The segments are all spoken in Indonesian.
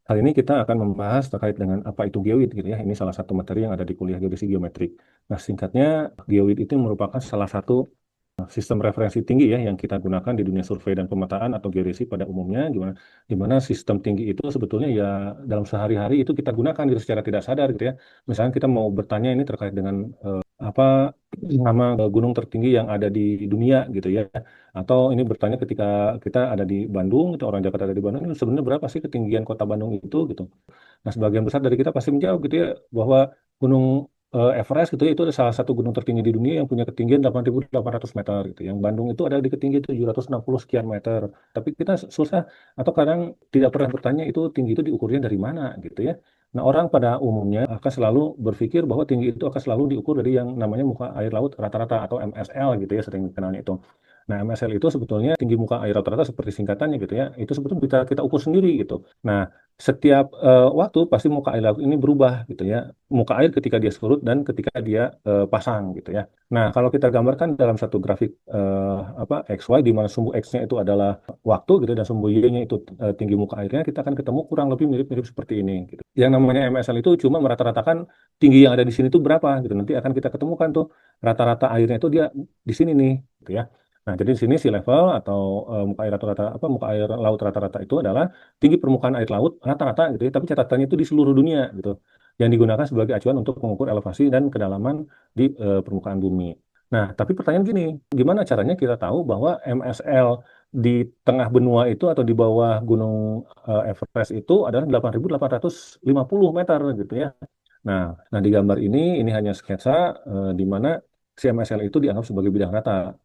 Kali ini kita akan membahas terkait dengan apa itu geoid gitu ya. Ini salah satu materi yang ada di kuliah geodesi geometrik. Nah, singkatnya geoid itu merupakan salah satu sistem referensi tinggi ya yang kita gunakan di dunia survei dan pemetaan atau geodesi pada umumnya, di mana sistem tinggi itu sebetulnya ya dalam sehari-hari itu kita gunakan gitu secara tidak sadar gitu ya. Misalnya kita mau bertanya ini terkait dengan apa nama gunung tertinggi yang ada di dunia gitu ya. Atau ini bertanya ketika kita ada di Bandung, itu orang Jakarta ada di Bandung, ini sebenarnya berapa sih ketinggian kota Bandung itu gitu. Nah, sebagian besar dari kita pasti menjawab gitu ya bahwa Gunung Everest gitu ya, itu adalah salah satu gunung tertinggi di dunia yang punya ketinggian 8.800 meter gitu. Yang Bandung itu ada di ketinggian 760 sekian meter. Tapi kita susah atau kadang tidak pernah bertanya itu tinggi itu diukurnya dari mana gitu ya. Nah, orang pada umumnya akan selalu berpikir bahwa tinggi itu akan selalu diukur dari yang namanya muka air laut rata-rata atau MSL gitu ya, sering dikenalnya itu. Nah, MSL itu sebetulnya tinggi muka air rata-rata seperti singkatannya gitu ya. Itu sebetulnya bisa kita ukur sendiri gitu. Nah, setiap waktu pasti muka air laut ini berubah gitu ya. Muka air ketika dia surut dan ketika dia pasang gitu ya. Nah, kalau kita gambarkan dalam satu grafik XY di mana sumbu X-nya itu adalah waktu gitu dan sumbu Y-nya itu tinggi muka airnya, kita akan ketemu kurang lebih mirip-mirip seperti ini gitu. Yang namanya MSL itu cuma merata-ratakan tinggi yang ada di sini itu berapa gitu. Nanti akan kita ketemukan tuh rata-rata airnya itu dia di sini nih gitu ya. Nah, jadi di sini sea level atau muka air rata-rata muka air laut rata-rata itu adalah tinggi permukaan air laut rata-rata gitu ya, tapi catatannya itu di seluruh dunia gitu, yang digunakan sebagai acuan untuk mengukur elevasi dan kedalaman di permukaan bumi. Nah, tapi pertanyaan gini, gimana caranya kita tahu bahwa MSL di tengah benua itu atau di bawah Gunung Everest itu adalah 8.850 meter gitu ya. Nah, nah di gambar ini hanya sketsa di mana si MSL itu dianggap sebagai bidang rata.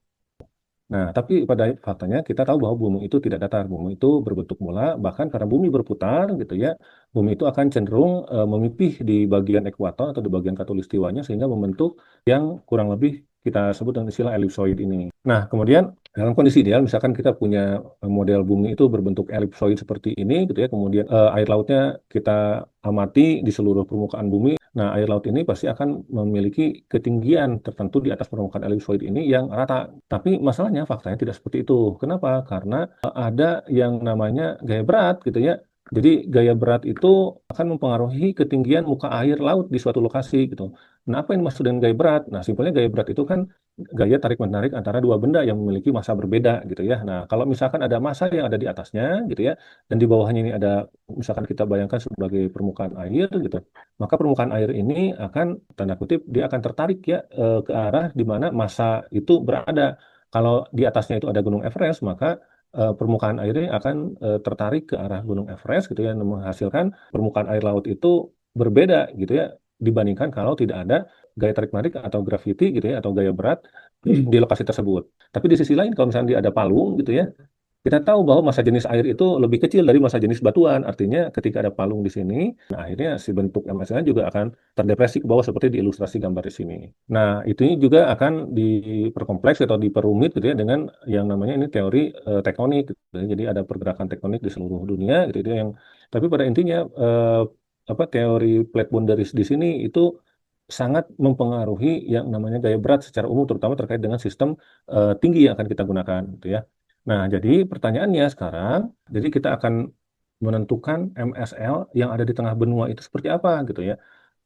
Nah, tapi pada faktanya kita tahu bahwa bumi itu tidak datar, bumi itu berbentuk bola, bahkan karena bumi berputar gitu ya, bumi itu akan cenderung memipih di bagian ekuator atau di bagian khatulistiwanya sehingga membentuk yang kurang lebih kita sebut dengan istilah elipsoid ini. Nah, kemudian dalam kondisi ideal, misalkan kita punya model bumi itu berbentuk elipsoid seperti ini gitu ya, kemudian air lautnya kita amati di seluruh permukaan bumi. Nah, air laut ini pasti akan memiliki ketinggian tertentu di atas permukaan elipsoid ini yang rata. Tapi masalahnya faktanya tidak seperti itu. Kenapa? Karena ada yang namanya gaya berat gitu ya. Jadi gaya berat itu akan mempengaruhi ketinggian muka air laut di suatu lokasi gitu. Nah, apa yang dimaksud dengan gaya berat? Nah, simpelnya gaya berat itu kan gaya tarik-menarik antara dua benda yang memiliki massa berbeda gitu ya. Nah, kalau misalkan ada massa yang ada di atasnya gitu ya, dan di bawahnya ini ada misalkan kita bayangkan sebagai permukaan air gitu, maka permukaan air ini akan tanda kutip dia akan tertarik ya ke arah di mana massa itu berada. Kalau di atasnya itu ada Gunung Everest, maka permukaan airnya akan tertarik ke arah Gunung Everest gitu ya, dan menghasilkan permukaan air laut itu berbeda gitu ya dibandingkan kalau tidak ada gaya tarik menarik atau gravity gitu ya atau gaya berat di lokasi tersebut. Tapi di sisi lain kalau misalnya dia ada palung gitu ya, kita tahu bahwa massa jenis air itu lebih kecil dari massa jenis batuan. Artinya ketika ada palung di sini, nah akhirnya si bentuk MSN juga akan terdepresi ke bawah seperti di ilustrasi gambar di sini. Nah, itu juga akan diperkompleks atau diperumit gitu ya dengan yang namanya ini teori tektonik. Gitu. Jadi ada pergerakan tektonik di seluruh dunia gitu itu yang tapi pada intinya teori plate boundaries di sini itu sangat mempengaruhi yang namanya gaya berat secara umum terutama terkait dengan sistem tinggi yang akan kita gunakan gitu ya. Nah, jadi pertanyaannya sekarang, jadi kita akan menentukan MSL yang ada di tengah benua itu seperti apa gitu ya.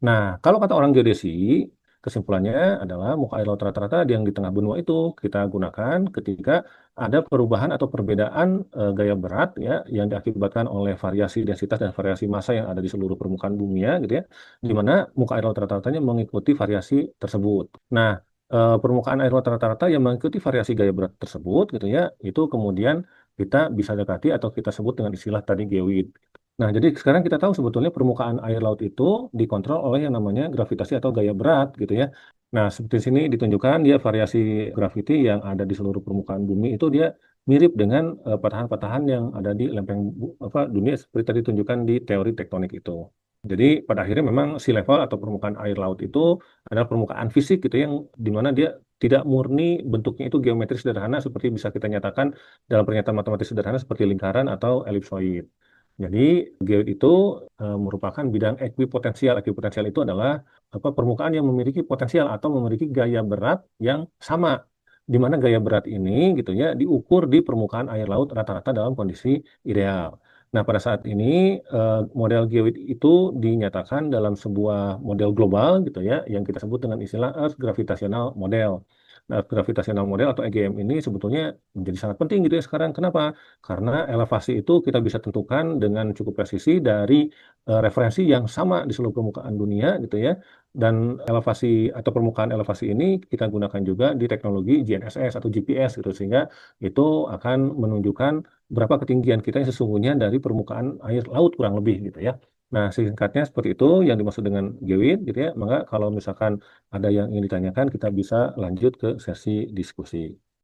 Nah, kalau kata orang geodesi, kesimpulannya adalah muka air laut rata-rata yang di tengah benua itu kita gunakan ketika ada perubahan atau perbedaan gaya berat ya yang diakibatkan oleh variasi densitas dan variasi massa yang ada di seluruh permukaan bumi ya gitu ya, di mana muka air laut rata-ratanya mengikuti variasi tersebut. Nah, permukaan air laut rata-rata yang mengikuti variasi gaya berat tersebut gitu ya, itu kemudian kita bisa dekati atau kita sebut dengan istilah tadi geoid. Nah, jadi sekarang kita tahu sebetulnya permukaan air laut itu dikontrol oleh yang namanya gravitasi atau gaya berat gitu ya. Nah, seperti sini ditunjukkan dia variasi graviti yang ada di seluruh permukaan bumi itu dia mirip dengan patahan-patahan yang ada di lempeng dunia seperti tadi ditunjukkan di teori tektonik itu. Jadi pada akhirnya memang sea level atau permukaan air laut itu adalah permukaan fisik gitu yang di mana dia tidak murni bentuknya itu geometris sederhana seperti bisa kita nyatakan dalam pernyataan matematis sederhana seperti lingkaran atau elipsoid. Jadi geoid itu merupakan bidang ekuipotensial. Ekuipotensial itu adalah permukaan yang memiliki potensial atau memiliki gaya berat yang sama. Di mana gaya berat ini gitu ya diukur di permukaan air laut rata-rata dalam kondisi ideal. Nah, pada saat ini model geoid itu dinyatakan dalam sebuah model global gitu ya, yang kita sebut dengan istilah Earth Gravitational Model. Nah, Earth Gravitational Model atau EGM ini sebetulnya menjadi sangat penting gitu ya sekarang. Kenapa? Karena elevasi itu kita bisa tentukan dengan cukup presisi dari referensi yang sama di seluruh permukaan dunia gitu ya. Dan elevasi atau permukaan elevasi ini kita gunakan juga di teknologi GNSS atau GPS gitu, sehingga itu akan menunjukkan berapa ketinggian kita yang sesungguhnya dari permukaan air laut kurang lebih gitu ya. Nah, singkatnya seperti itu yang dimaksud dengan geoid gitu ya. Maka kalau misalkan ada yang ingin ditanyakan, kita bisa lanjut ke sesi diskusi.